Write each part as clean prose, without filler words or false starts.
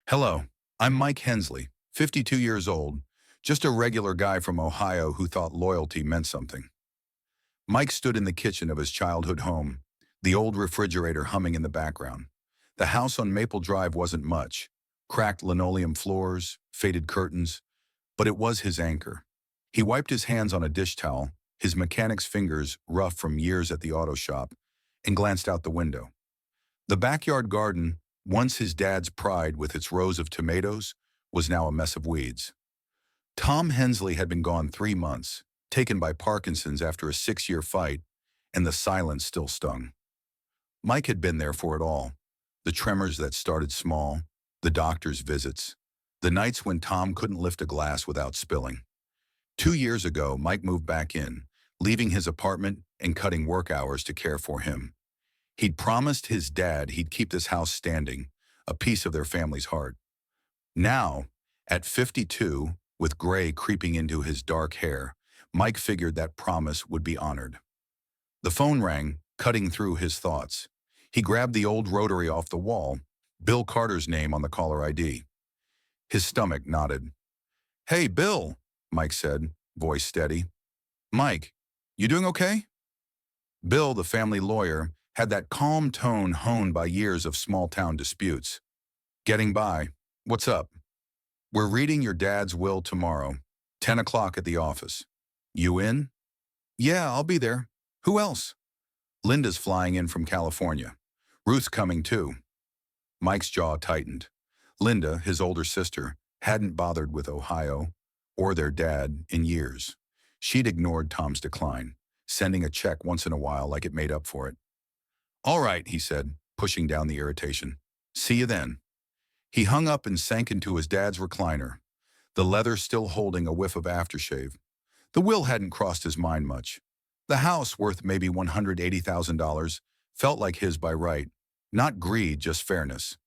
Hello, I'm Mike Hensley, 52 years old, just a regular guy from Ohio who thought loyalty meant something. Mike stood in the kitchen of his childhood home, the old refrigerator humming in the background. The house on Maple Drive wasn't much, cracked linoleum floors, faded curtains, but it was his anchor. He wiped his hands on a dish towel, his mechanic's fingers rough from years at the auto shop, and glanced out the window. The backyard garden, once his dad's pride with its rows of tomatoes, was now a mess of weeds. Tom Hensley had been gone 3 months, taken by Parkinson's after a 6-year fight, and the silence still stung. Mike had been there for it all. The tremors that started small, the doctor's visits, the nights when Tom couldn't lift a glass without spilling. 2 years ago, Mike moved back in, leaving his apartment and cutting work hours to care for him. He'd promised his dad he'd keep this house standing, a piece of their family's heart. Now, at 52, with gray creeping into his dark hair, Mike figured that promise would be honored. The phone rang, cutting through his thoughts. He grabbed the old rotary off the wall, Bill Carter's name on the caller ID. His stomach knotted. "Hey, Bill," Mike said, voice steady. "Mike, you doing okay?" Bill, the family lawyer, had that calm tone honed by years of small-town disputes. "Getting by. What's up?" "We're reading your dad's will tomorrow, 10 o'clock at the office. You in?" "Yeah, I'll be there. Who else?" "Linda's flying in from California. Ruth's coming too." Mike's jaw tightened. Linda, his older sister, hadn't bothered with Ohio or their dad in years. She'd ignored Tom's decline, sending a check once in a while like it made up for it. "All right," he said, pushing down the irritation. "See you then." He hung up and sank into his dad's recliner, the leather still holding a whiff of aftershave. The will hadn't crossed his mind much. The house, worth maybe $180,000, felt like his by right. Not greed, just fairness.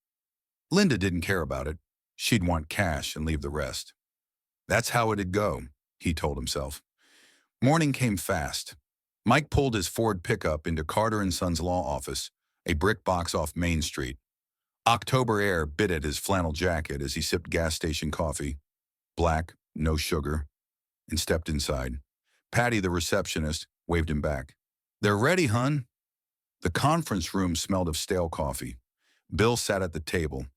Linda didn't care about it. She'd want cash and leave the rest. That's how it'd go, he told himself. Morning came fast. Mike pulled his Ford pickup into Carter & Sons law office, a brick box off Main Street. October air bit at his flannel jacket as he sipped gas station coffee. Black, no sugar, and stepped inside. Patty, the receptionist, waved him back. "They're ready, hun." The conference room smelled of stale coffee. Bill sat at the table,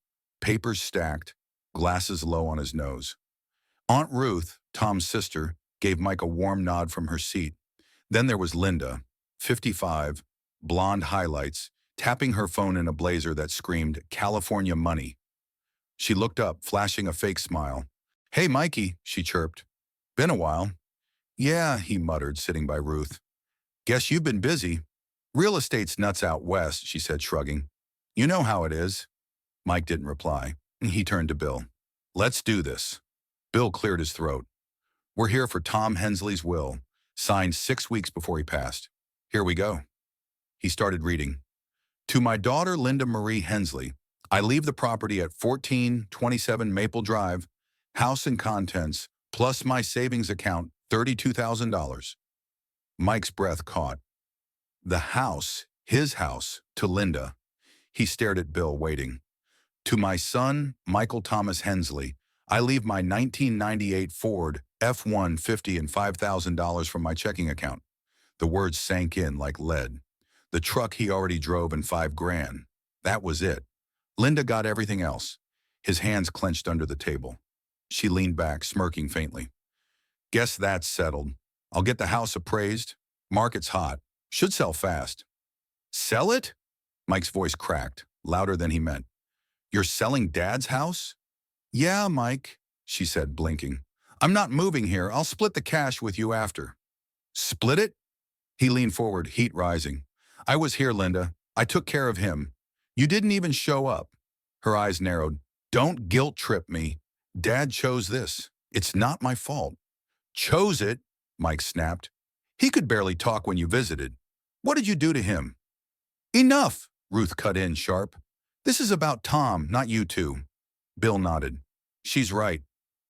papers stacked, glasses low on his nose. Aunt Ruth, Tom's sister, gave Mike a warm nod from her seat. Then there was Linda, 55, blonde highlights, tapping her phone in a blazer that screamed California money. She looked up, flashing a fake smile. "Hey, Mikey," she chirped. "Been a while." "Yeah," he muttered, sitting by Ruth. "Guess you've been busy." "Real estate's nuts out west," she said, shrugging. "You know how it is." Mike didn't reply. He turned to Bill. "Let's do this." Bill cleared his throat. "We're here for Tom Hensley's will, signed 6 weeks before he passed. Here we go." He started reading. "To my daughter, Linda Marie Hensley, I leave the property at 1427 Maple Drive, house and contents, plus my savings account, $32,000. Mike's breath caught. The house, his house, to Linda. He stared at Bill, waiting. "To my son, Michael Thomas Hensley, I leave my 1998 Ford F-150 and $5,000 from my checking account." The words sank in like lead. The truck he already drove and $5,000. That was it. Linda got everything else. His hands clenched under the table. She leaned back, smirking faintly. "Guess that's settled. I'll get the house appraised. Market's hot. Should sell fast." "Sell it?" Mike's voice cracked, louder than he meant. "You're selling Dad's house?" "Yeah, Mike," she said, blinking. "I'm not moving here. I'll split the cash with you after." "Split it?" He leaned forward, heat rising. "I was here, Linda. I took care of him. You didn't even show up." Her eyes narrowed. "Don't guilt trip me. Dad chose this. It's not my fault." "Chose it?" Mike snapped. "He could barely talk when you visited. What did you do to him?" "Enough," Ruth cut in sharp. "This is about Tom, not you two." Bill nodded. "She's right.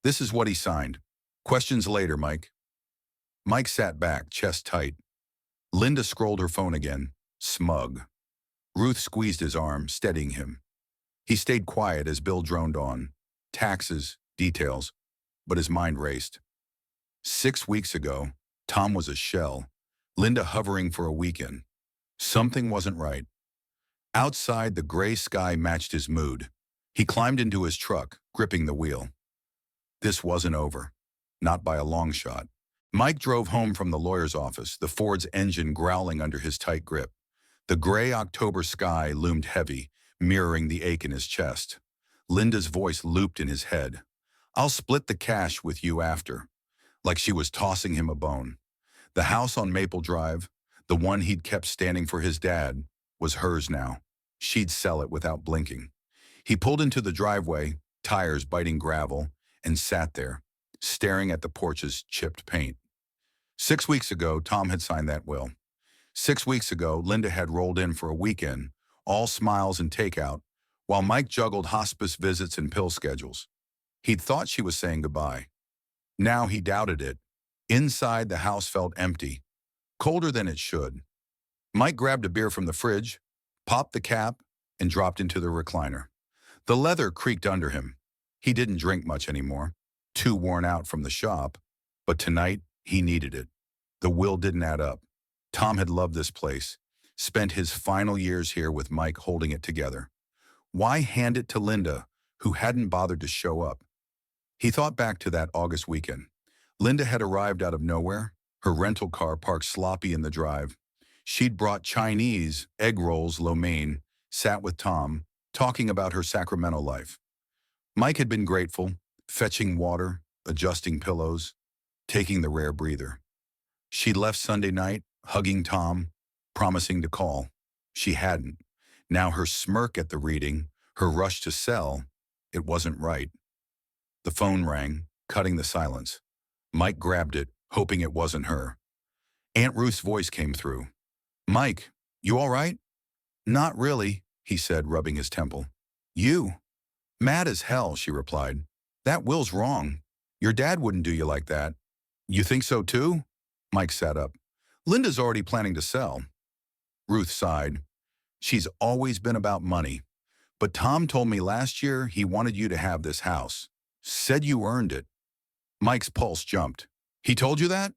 This is what he signed. Questions later, Mike." Mike sat back, chest tight. Linda scrolled her phone again, smug. Ruth squeezed his arm, steadying him. He stayed quiet as Bill droned on. Taxes, details, but his mind raced. 6 weeks ago, Tom was a shell, Linda hovering for a weekend. Something wasn't right. Outside, the gray sky matched his mood. He climbed into his truck, gripping the wheel. This wasn't over. Not by a long shot. Mike drove home from the lawyer's office, the Ford's engine growling under his tight grip. The gray October sky loomed heavy, mirroring the ache in his chest. Linda's voice looped in his head. "I'll split the cash with you after," like she was tossing him a bone. The house on Maple Drive, the one he'd kept standing for his dad, was hers now. She'd sell it without blinking. He pulled into the driveway, tires biting gravel, and sat there, staring at the porch's chipped paint. 6 weeks ago, Tom had signed that will. 6 weeks ago, Linda had rolled in for a weekend, all smiles and takeout, while Mike juggled hospice visits and pill schedules. He'd thought she was saying goodbye. Now he doubted it. Inside, the house felt empty, colder than it should. Mike grabbed a beer from the fridge, popped the cap, and dropped into the recliner. The leather creaked under him. He didn't drink much anymore, too worn out from the shop, but tonight he needed it. The will didn't add up. Tom had loved this place, spent his final years here with Mike holding it together. Why hand it to Linda, who hadn't bothered to show up? He thought back to that August weekend. Linda had arrived out of nowhere, her rental car parked sloppy in the drive. She'd brought Chinese, egg rolls, lo mein, sat with Tom, talking about her Sacramento life. Mike had been grateful, fetching water, adjusting pillows, taking the rare breather. She'd left Sunday night, hugging Tom, promising to call. She hadn't. Now her smirk at the reading, her rush to sell, it wasn't right. The phone rang, cutting the silence. Mike grabbed it, hoping it wasn't her. Aunt Ruth's voice came through. "Mike, you all right?" "Not really," he said, rubbing his temple. "You?" "Mad as hell," she replied. "That will's wrong. Your dad wouldn't do you like that." "You think so too?" Mike sat up. "Linda's already planning to sell." Ruth sighed. "She's always been about money. But Tom told me last year he wanted you to have this house. Said you earned it." Mike's pulse jumped. "He told you that?"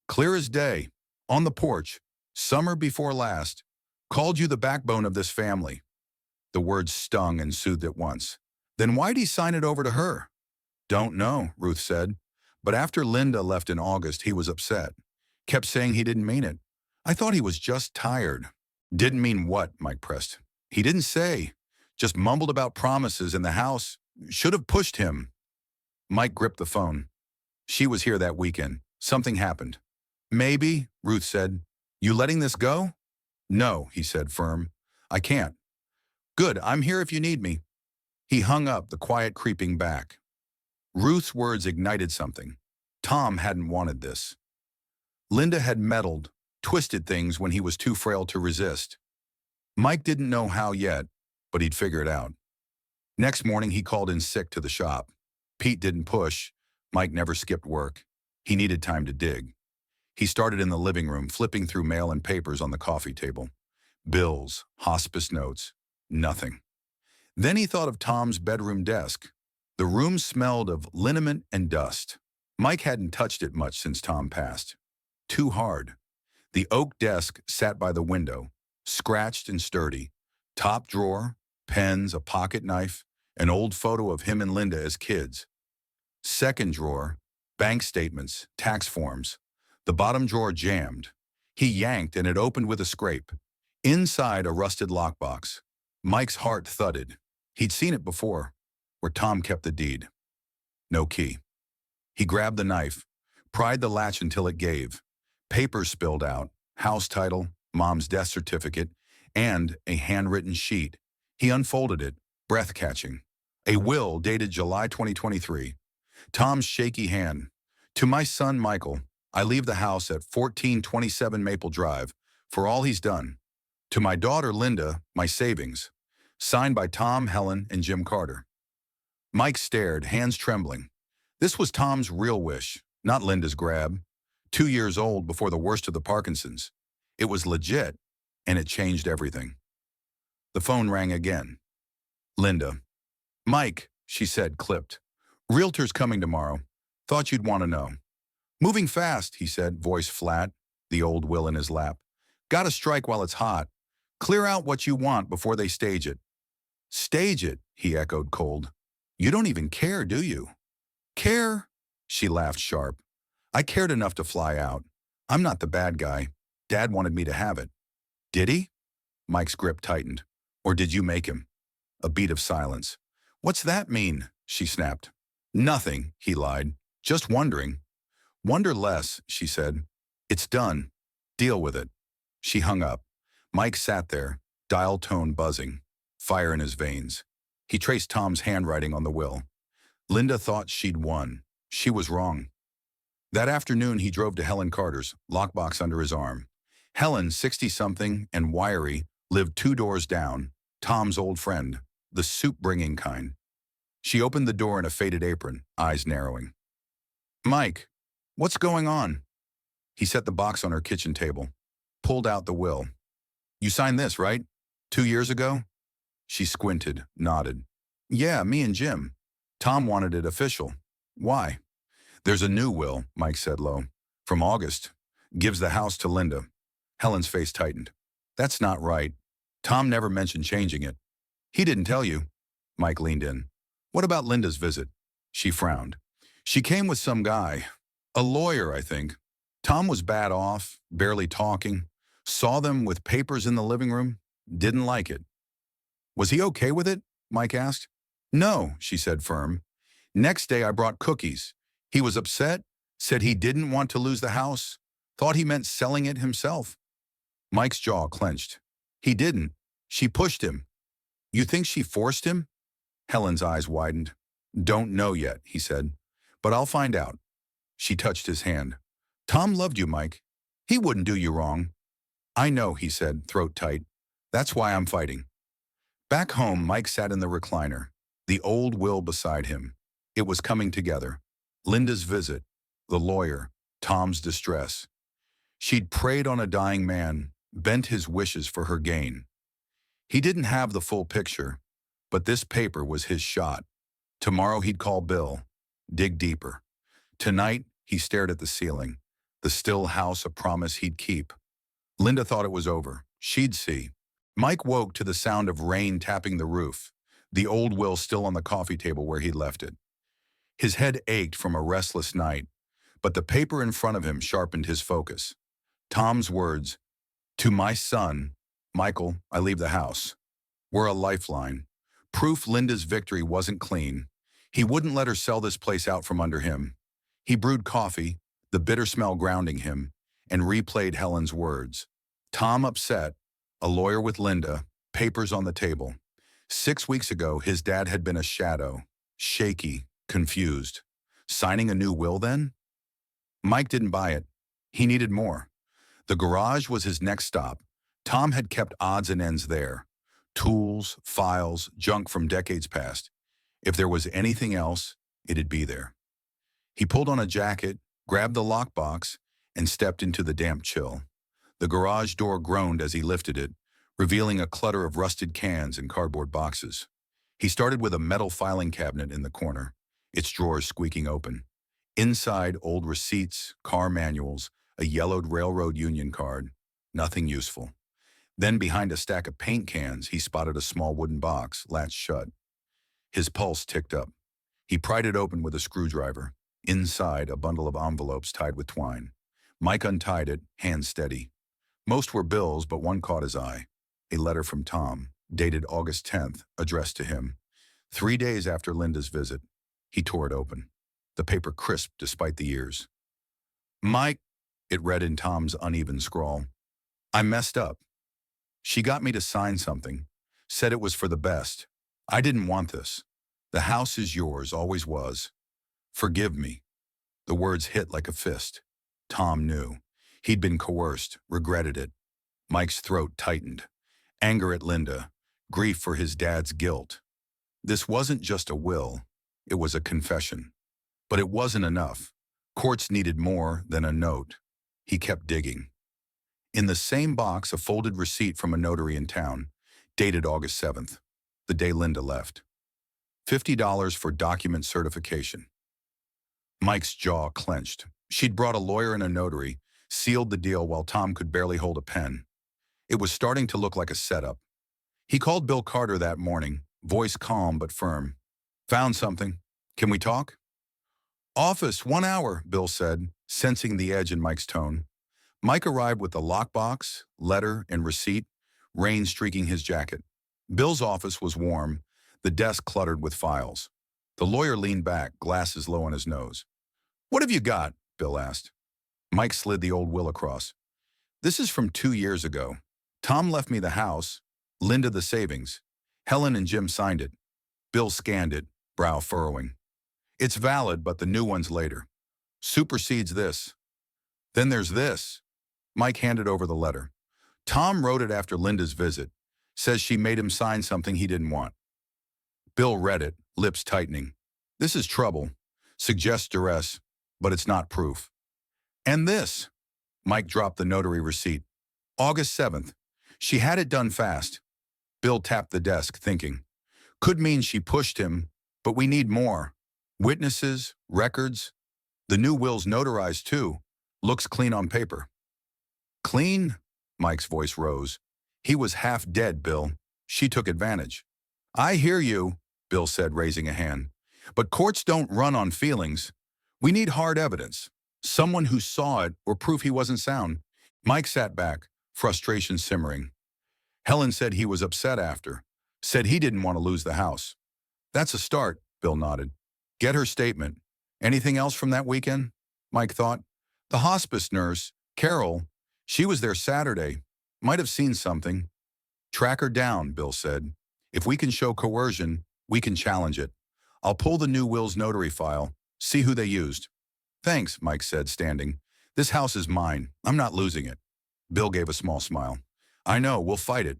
"Clear as day. On the porch. Summer before last. Called you the backbone of this family." The words stung and soothed at once. "Then why'd he sign it over to her?" "Don't know," Ruth said. "But after Linda left in August, he was upset. Kept saying he didn't mean it. I thought he was just tired." "Didn't mean what?" Mike pressed. "He didn't say. Just mumbled about promises in the house. Should have pushed him." Mike gripped the phone. "She was here that weekend. Something happened." "Maybe," Ruth said. "You letting this go?" "No," he said, firm. "I can't." "Good, I'm here if you need me." He hung up, the quiet creeping back. Ruth's words ignited something. Tom hadn't wanted this. Linda had meddled, twisted things when he was too frail to resist. Mike didn't know how yet, but he'd figure it out. Next morning, he called in sick to the shop. Pete didn't push. Mike never skipped work. He needed time to dig. He started in the living room, flipping through mail and papers on the coffee table. Bills, hospice notes, nothing. Then he thought of Tom's bedroom desk. The room smelled of liniment and dust. Mike hadn't touched it much since Tom passed. Too hard. The oak desk sat by the window, scratched and sturdy. Top drawer, pens, a pocket knife, an old photo of him and Linda as kids. Second drawer, bank statements, tax forms. The bottom drawer jammed. He yanked and it opened with a scrape. Inside, a rusted lockbox. Mike's heart thudded. He'd seen it before, where Tom kept the deed. No key. He grabbed the knife, pried the latch until it gave. Papers spilled out, house title, Mom's death certificate, and a handwritten sheet. He unfolded it, breath-catching. A will dated July 2023. Tom's shaky hand. "To my son, Michael, I leave the house at 1427 Maple Drive for all he's done. To my daughter, Linda, my savings." Signed by Tom, Helen, and Jim Carter. Mike stared, hands trembling. This was Tom's real wish, not Linda's grab. 2 years old before the worst of the Parkinsons. It was legit, and it changed everything. The phone rang again. Linda. Mike, she said, clipped. Realtor's coming tomorrow. Thought you'd want to know. Moving fast, he said, voice flat, the old will in his lap. Gotta strike while it's hot. Clear out what you want before they stage it. Stage it, he echoed cold. You don't even care, do you? Care? She laughed sharp. I cared enough to fly out. I'm not the bad guy. Dad wanted me to have it. Did he? Mike's grip tightened. Or did you make him? A beat of silence. What's that mean? She snapped. Nothing, he lied. Just wondering. Wonder less, she said. It's done. Deal with it. She hung up. Mike sat there, dial tone buzzing, fire in his veins. He traced Tom's handwriting on the will. Linda thought she'd won. She was wrong. That afternoon, he drove to Helen Carter's, lockbox under his arm. Helen, 60-something and wiry, lived 2 doors down, Tom's old friend, the soup-bringing kind. She opened the door in a faded apron, eyes narrowing. Mike, what's going on? He set the box on her kitchen table, pulled out the will. You signed this, right? 2 years ago? She squinted, nodded. Yeah, me and Jim. Tom wanted it official. Why? There's a new will, Mike said low. From August. Gives the house to Linda. Helen's face tightened. That's not right. Tom never mentioned changing it. He didn't tell you. Mike leaned in. What about Linda's visit? She frowned. She came with some guy. A lawyer, I think. Tom was bad off, barely talking. Saw them with papers in the living room. Didn't like it. Was he okay with it? Mike asked. No, she said firm. Next day I brought cookies. He was upset, said he didn't want to lose the house, thought he meant selling it himself. Mike's jaw clenched. He didn't. She pushed him. You think she forced him? Helen's eyes widened. Don't know yet, he said, but I'll find out. She touched his hand. Tom loved you, Mike. He wouldn't do you wrong. I know, he said, throat tight. That's why I'm fighting. Back home, Mike sat in the recliner, the old will beside him. It was coming together. Linda's visit, the lawyer, Tom's distress. She'd preyed on a dying man, bent his wishes for her gain. He didn't have the full picture, but this paper was his shot. Tomorrow he'd call Bill, dig deeper. Tonight, he stared at the ceiling, the still house a promise he'd keep. Linda thought it was over. She'd see. Mike woke to the sound of rain tapping the roof, the old will still on the coffee table where he'd left it. His head ached from a restless night, but the paper in front of him sharpened his focus. Tom's words, to my son, Michael, I leave the house, were a lifeline. Proof Linda's victory wasn't clean. He wouldn't let her sell this place out from under him. He brewed coffee, the bitter smell grounding him, and replayed Helen's words. Tom upset, a lawyer with Linda, papers on the table. 6 weeks ago, his dad had been a shadow, shaky, confused. Signing a new will then? Mike didn't buy it. He needed more. The garage was his next stop. Tom had kept odds and ends there. Tools, files, junk from decades past. If there was anything else, it'd be there. He pulled on a jacket, grabbed the lockbox, and stepped into the damp chill. The garage door groaned as he lifted it, revealing a clutter of rusted cans and cardboard boxes. He started with a metal filing cabinet in the corner, its drawers squeaking open. Inside, old receipts, car manuals, a yellowed railroad union card. Nothing useful. Then behind a stack of paint cans, he spotted a small wooden box, latched shut. His pulse ticked up. He pried it open with a screwdriver. Inside, a bundle of envelopes tied with twine. Mike untied it, hand steady. Most were bills, but one caught his eye. A letter from Tom, dated August 10th, addressed to him. 3 days after Linda's visit. He tore it open. The paper crisped despite the years. Mike, it read in Tom's uneven scrawl. I messed up. She got me to sign something. Said it was for the best. I didn't want this. The house is yours, always was. Forgive me. The words hit like a fist. Tom knew. He'd been coerced, regretted it. Mike's throat tightened. Anger at Linda. Grief for his dad's guilt. This wasn't just a will. It was a confession. But it wasn't enough. Courts needed more than a note. He kept digging. In the same box, a folded receipt from a notary in town, dated August 7th. the day Linda left. $50 for document certification. Mike's jaw clenched. She'd brought a lawyer and a notary, sealed the deal while Tom could barely hold a pen. It was starting to look like a setup. He called Bill Carter that morning, voice calm but firm. Found something. Can we talk? Office, 1 hour, Bill said, sensing the edge in Mike's tone. Mike arrived with the lockbox, letter, and receipt, rain streaking his jacket. Bill's office was warm, the desk cluttered with files. The lawyer leaned back, glasses low on his nose. What have you got? Bill asked. Mike slid the old will across. This is from 2 years ago. Tom left me the house, Linda the savings. Helen and Jim signed it. Bill scanned it, brow furrowing. It's valid, but the new one's later. Supersedes this. Then there's this. Mike handed over the letter. Tom wrote it after Linda's visit. Says she made him sign something he didn't want. Bill read it, lips tightening. This is trouble. Suggests duress, but it's not proof. And this. Mike dropped the notary receipt. August 7th. She had it done fast. Bill tapped the desk, thinking. Could mean she pushed him, but we need more. Witnesses, records. The new will's notarized too. Looks clean on paper. Clean? Mike's voice rose. He was half dead, Bill. She took advantage. I hear you, Bill said, raising a hand. But courts don't run on feelings. We need hard evidence. Someone who saw it or proof he wasn't sound. Mike sat back, frustration simmering. Helen said he was upset after. Said he didn't want to lose the house. That's a start, Bill nodded. Get her statement. Anything else from that weekend? Mike thought. The hospice nurse, Carol, she was there Saturday. Might have seen something. Track her down, Bill said. If we can show coercion, we can challenge it. I'll pull the new will's notary file, see who they used. Thanks, Mike said, standing. This house is mine. I'm not losing it. Bill gave a small smile. I know, we'll fight it.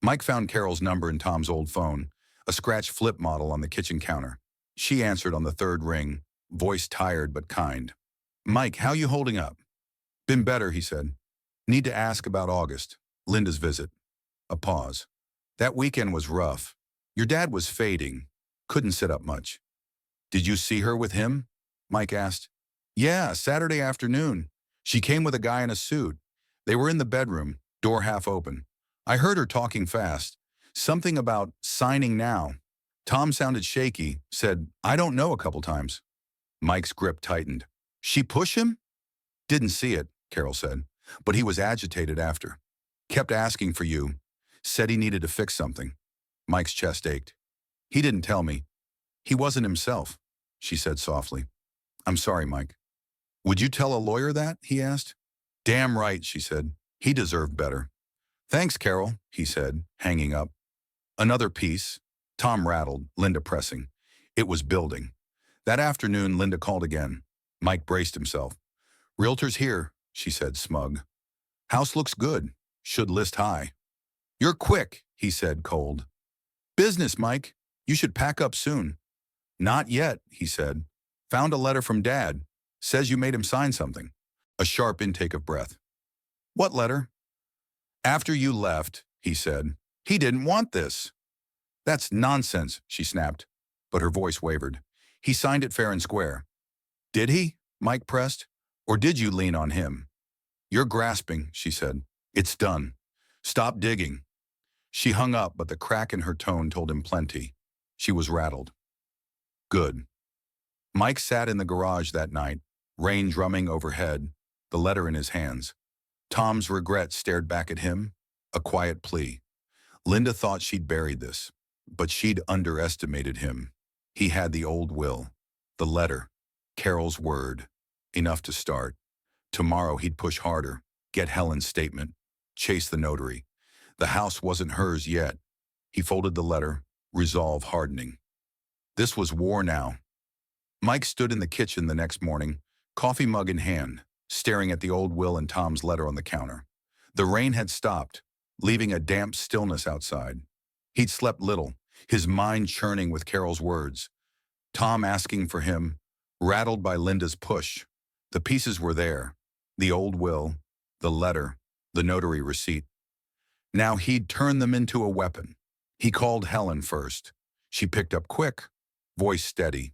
Mike found Carol's number in Tom's old phone, a scratch flip model on the kitchen counter. She answered on the third ring, voice tired but kind. Mike, how you holding up? Been better, he said. Need to ask about August, Linda's visit. A pause. That weekend was rough. Your dad was fading. Couldn't sit up much. Did you see her with him? Mike asked. Yeah, Saturday afternoon. She came with a guy in a suit. They were in the bedroom, door half open. I heard her talking fast. Something about signing now. Tom sounded shaky, said, I don't know a couple times. Mike's grip tightened. She push him? Didn't see it, Carol said, but he was agitated after. Kept asking for you. Said he needed to fix something. Mike's chest ached. He didn't tell me. He wasn't himself, she said softly. I'm sorry, Mike. Would you tell a lawyer that? He asked. Damn right, she said. He deserved better. Thanks, Carol, he said, hanging up. Another piece. Tom rattled, Linda pressing. It was building. That afternoon, Linda called again. Mike braced himself. Realtor's here, she said, smug. House looks good. Should list high. You're quick, he said, cold. Business, Mike. You should pack up soon. Not yet, he said. Found a letter from Dad. Says you made him sign something. A sharp intake of breath. What letter? After you left, he said. He didn't want this. That's nonsense, she snapped, but her voice wavered. He signed it fair and square. Did he? Mike pressed. Or did you lean on him? You're grasping, she said. It's done. Stop digging. She hung up, but the crack in her tone told him plenty. She was rattled. Good. Mike sat in the garage that night, rain drumming overhead, the letter in his hands. Tom's regret stared back at him, a quiet plea. Linda thought she'd buried this, but she'd underestimated him. He had the old will, the letter, Carol's word, enough to start. Tomorrow he'd push harder, get Helen's statement, chase the notary. The house wasn't hers yet. He folded the letter, resolve hardening. This was war now. Mike stood in the kitchen the next morning, coffee mug in hand, staring at the old will and Tom's letter on the counter. The rain had stopped, leaving a damp stillness outside. He'd slept little, his mind churning with Carol's words. Tom asking for him, rattled by Linda's push. The pieces were there, the old will, the letter, the notary receipt. Now he'd turn them into a weapon. He called Helen first. She picked up quick, voice steady.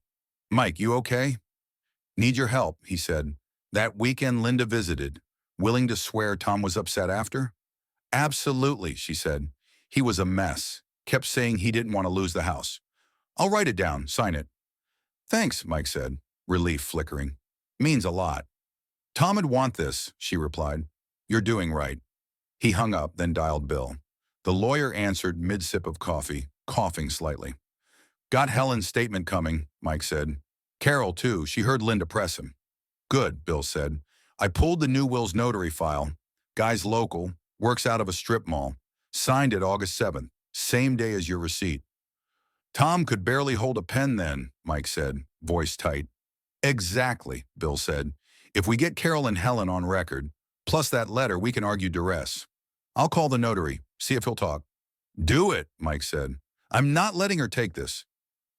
"Mike, you okay?" "Need your help," he said. "That weekend Linda visited. Willing to swear Tom was upset after?" "Absolutely," she said. "He was a mess. Kept saying he didn't want to lose the house." "I'll write it down, sign it." "Thanks," Mike said, relief flickering. "Means a lot." "Tom'd want this," she replied. "You're doing right." He hung up, then dialed Bill. The lawyer answered mid-sip of coffee, coughing slightly. "Got Helen's statement coming," Mike said. "Carol, too. She heard Linda press him." "Good," Bill said. "I pulled the new will's notary file. Guy's local, works out of a strip mall. Signed it August 7th, same day as your receipt." "Tom could barely hold a pen then," Mike said, voice tight. "Exactly," Bill said. "If we get Carol and Helen on record, plus that letter, we can argue duress. I'll call the notary, see if he'll talk." "Do it," Mike said. "I'm not letting her take this."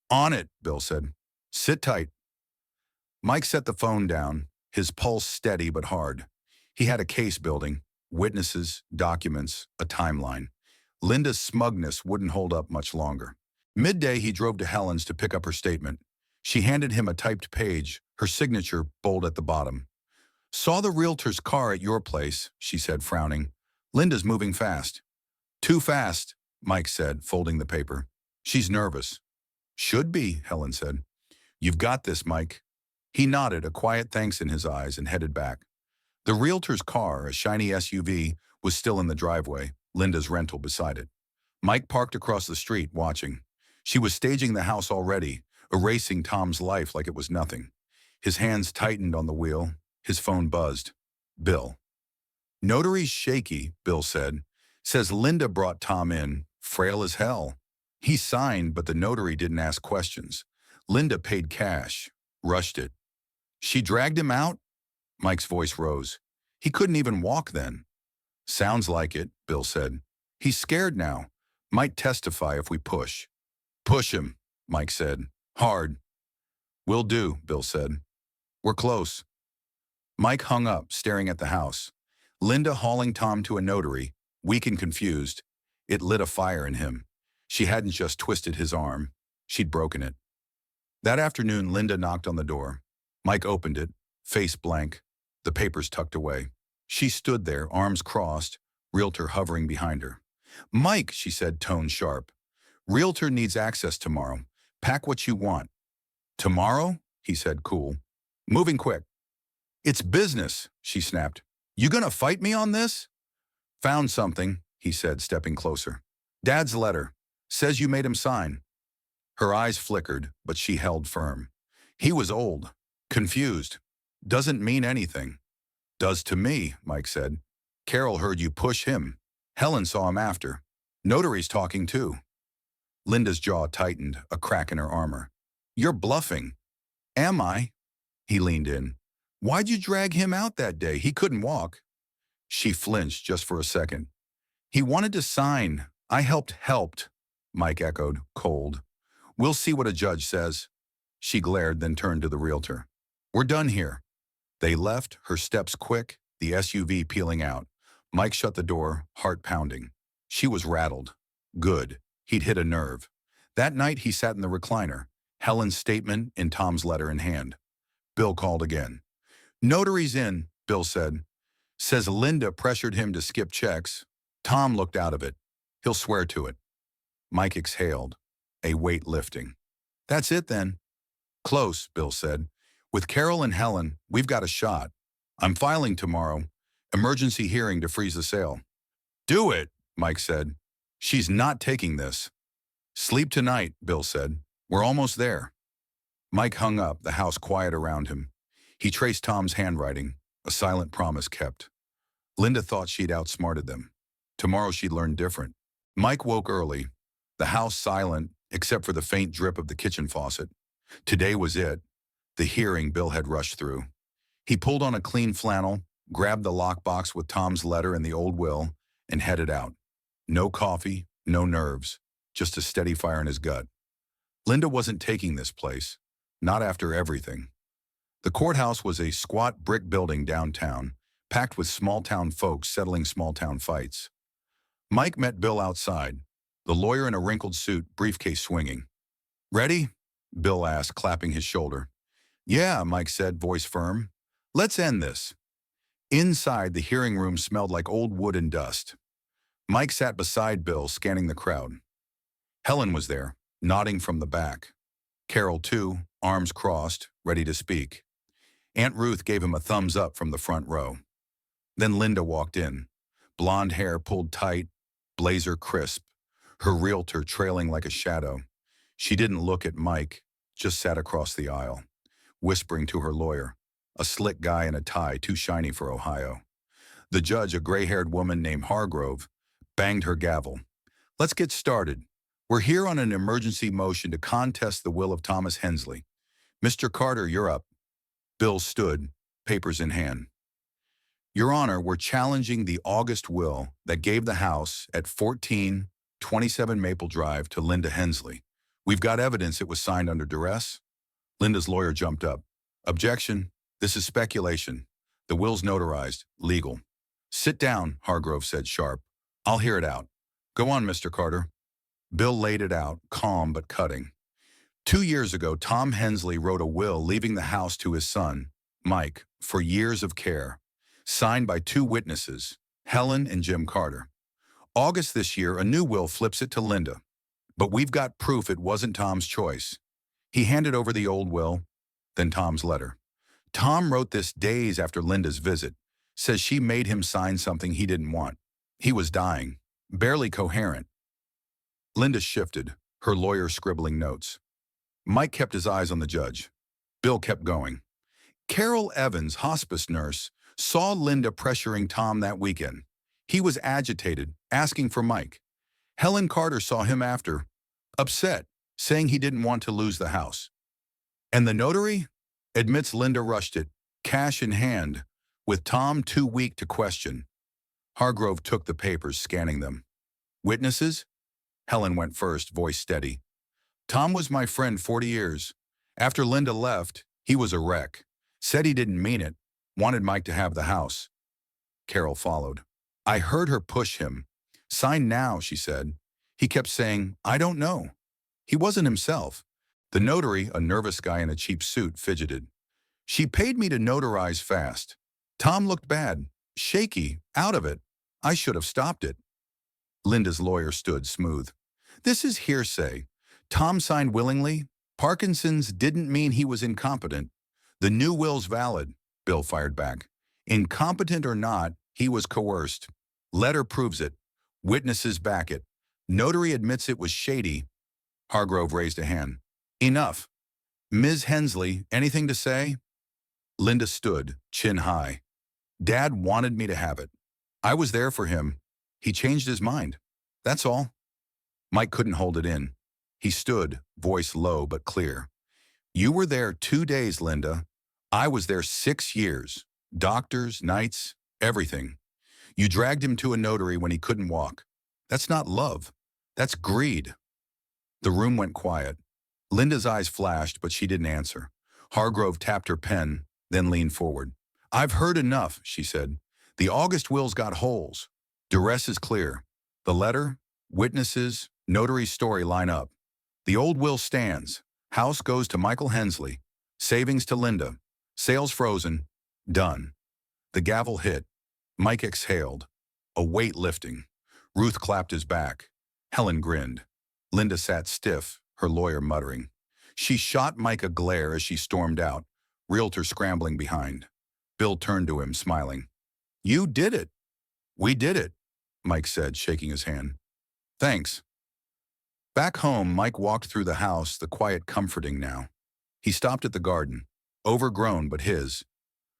"On it," Bill said. "Sit tight." Mike set the phone down, his pulse steady but hard. He had a case building, witnesses, documents, a timeline. Linda's smugness wouldn't hold up much longer. Midday, he drove to Helen's to pick up her statement. She handed him a typed page, her signature bold at the bottom. "Saw the realtor's car at your place," she said, frowning. "Linda's moving fast." "Too fast," Mike said, folding the paper. "She's nervous." "Should be," Helen said. "You've got this, Mike." He nodded, a quiet thanks in his eyes, and headed back. The realtor's car, a shiny SUV, was still in the driveway, Linda's rental beside it. Mike parked across the street, watching. She was staging the house already, erasing Tom's life like it was nothing. His hands tightened on the wheel. His phone buzzed. "Bill." "Notary's shaky," Bill said. "Says Linda brought Tom in, frail as hell. He signed, but the notary didn't ask questions. Linda paid cash, rushed it." "She dragged him out?" Mike's voice rose. "He couldn't even walk then." "Sounds like it," Bill said. "He's scared now. Might testify if we push." "Push him," Mike said. "Hard." "Will do," Bill said. "We're close." Mike hung up, staring at the house. Linda hauling Tom to a notary, weak and confused. It lit a fire in him. She hadn't just twisted his arm. She'd broken it. That afternoon, Linda knocked on the door. Mike opened it, face blank, the papers tucked away. She stood there, arms crossed, realtor hovering behind her. "Mike," she said, tone sharp. "Realtor needs access tomorrow. Pack what you want." "Tomorrow?" he said, cool. "Moving quick." "It's business," she snapped. "You gonna fight me on this?" "Found something," he said, stepping closer. "Dad's letter. Says you made him sign." Her eyes flickered, but she held firm. He was old, confused. "Doesn't mean anything." "Does to me," Mike said. "Carol heard you push him. Helen saw him after. Notary's talking too." Linda's jaw tightened, a crack in her armor. "You're bluffing." "Am I?" He leaned in. "Why'd you drag him out that day? He couldn't walk." She flinched just for a second. "He wanted to sign. I helped," Mike echoed, cold. "We'll see what a judge says." She glared, then turned to the realtor. "We're done here." They left, her steps quick, the SUV peeling out. Mike shut the door, heart pounding. She was rattled. Good. He'd hit a nerve. That night he sat in the recliner, Helen's statement in Tom's letter in hand. Bill called again. "Notary's in," Bill said. "Says Linda pressured him to skip checks." Tom looked out of it. "He'll swear to it." Mike exhaled, a weight lifting. "That's it then." "Close," Bill said. "With Carol and Helen, we've got a shot. I'm filing tomorrow. Emergency hearing to freeze the sale." "Do it," Mike said. "She's not taking this." "Sleep tonight," Bill said. "We're almost there." Mike hung up, the house quiet around him. He traced Tom's handwriting, a silent promise kept. Linda thought she'd outsmarted them. Tomorrow she'd learn different. Mike woke early, the house silent except for the faint drip of the kitchen faucet. Today was it, the hearing Bill had rushed through. He pulled on a clean flannel, grabbed the lockbox with Tom's letter and the old will, and headed out. No coffee, no nerves, just a steady fire in his gut. Linda wasn't taking this place, not after everything. The courthouse was a squat brick building downtown, packed with small-town folks settling small-town fights. Mike met Bill outside. The lawyer in a wrinkled suit, briefcase swinging. Ready? Bill asked, clapping his shoulder. Yeah, Mike said, voice firm. Let's end this. Inside, the hearing room smelled like old wood and dust. Mike sat beside Bill, scanning the crowd. Helen was there, nodding from the back. Carol, too, arms crossed, ready to speak. Aunt Ruth gave him a thumbs up from the front row. Then Linda walked in, blonde hair pulled tight, blazer crisp, her realtor trailing like a shadow. She didn't look at Mike, just sat across the aisle, whispering to her lawyer, a slick guy in a tie too shiny for Ohio. The judge, a gray-haired woman named Hargrove, banged her gavel. Let's get started. We're here on an emergency motion to contest the will of Thomas Hensley. Mr. Carter, you're up. Bill stood, papers in hand. Your Honor, we're challenging the August will that gave the house at 1427 Maple Drive to Linda Hensley. We've got evidence it was signed under duress. Linda's lawyer jumped up. Objection. This is speculation. The will's notarized, legal. Sit down, Hargrove said sharp. I'll hear it out. Go on, Mr. Carter. Bill laid it out, calm but cutting. 2 years ago, Tom Hensley wrote a will leaving the house to his son, Mike, for years of care, signed by 2 witnesses, Helen and Jim Carter. August this year, a new will flips it to Linda. But we've got proof it wasn't Tom's choice. He handed over the old will, then Tom's letter. Tom wrote this days after Linda's visit, says she made him sign something he didn't want. He was dying, barely coherent. Linda shifted, her lawyer scribbling notes. Mike kept his eyes on the judge. Bill kept going. Carol Evans, hospice nurse, saw Linda pressuring Tom that weekend. He was agitated, asking for Mike. Helen Carter saw him after, upset, saying he didn't want to lose the house. And the notary admits Linda rushed it, cash in hand, with Tom too weak to question. Hargrove took the papers, scanning them. Witnesses? Helen went first, voice steady. Tom was my friend 40 years. After Linda left, he was a wreck. Said he didn't mean it, wanted Mike to have the house. Carol followed. I heard her push him. Sign now, she said. He kept saying, I don't know. He wasn't himself. The notary, a nervous guy in a cheap suit, fidgeted. She paid me to notarize fast. Tom looked bad, shaky, out of it. I should have stopped it. Linda's lawyer stood smooth. This is hearsay. Tom signed willingly. Parkinson's didn't mean he was incompetent. The new will's valid, Bill fired back. Incompetent or not, he was coerced. Letter proves it. Witnesses back it. Notary admits it was shady. Hargrove raised a hand. Enough. Ms. Hensley, anything to say? Linda stood, chin high. Dad wanted me to have it. I was there for him. He changed his mind. That's all. Mike couldn't hold it in. He stood, voice low but clear. You were there 2 days, Linda. I was there 6 years. Doctors, nights, everything. You dragged him to a notary when he couldn't walk. That's not love. That's greed. The room went quiet. Linda's eyes flashed, but she didn't answer. Hargrove tapped her pen, then leaned forward. I've heard enough, she said. The August will's got holes. Duress is clear. The letter, witnesses, notary story line up. The old will stands. House goes to Michael Hensley. Savings to Linda. Sales frozen. Done. The gavel hit. Mike exhaled. A weight lifting. Ruth clapped his back. Helen grinned. Linda sat stiff, her lawyer muttering. She shot Mike a glare as she stormed out, realtor scrambling behind. Bill turned to him, smiling. You did it. We did it, Mike said, shaking his hand. Thanks. Back home, Mike walked through the house, the quiet comforting now. He stopped at the garden, overgrown but his.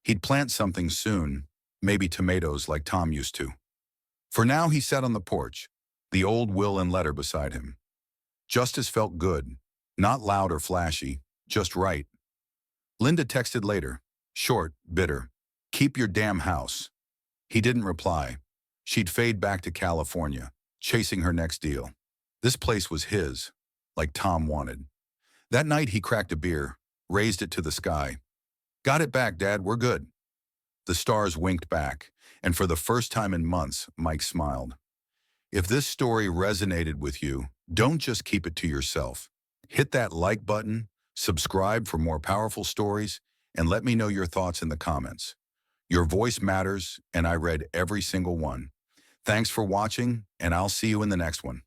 He'd plant something soon, maybe tomatoes like Tom used to. For now, he sat on the porch, the old will and letter beside him. Justice felt good, not loud or flashy, just right. Linda texted later, short, bitter. Keep your damn house. He didn't reply. She'd fade back to California, chasing her next deal. This place was his, like Tom wanted. That night he cracked a beer, raised it to the sky. Got it back, Dad, we're good. The stars winked back, and for the first time in months, Mike smiled. If this story resonated with you, don't just keep it to yourself. Hit that like button, subscribe for more powerful stories, and let me know your thoughts in the comments. Your voice matters, and I read every single one. Thanks for watching, and I'll see you in the next one.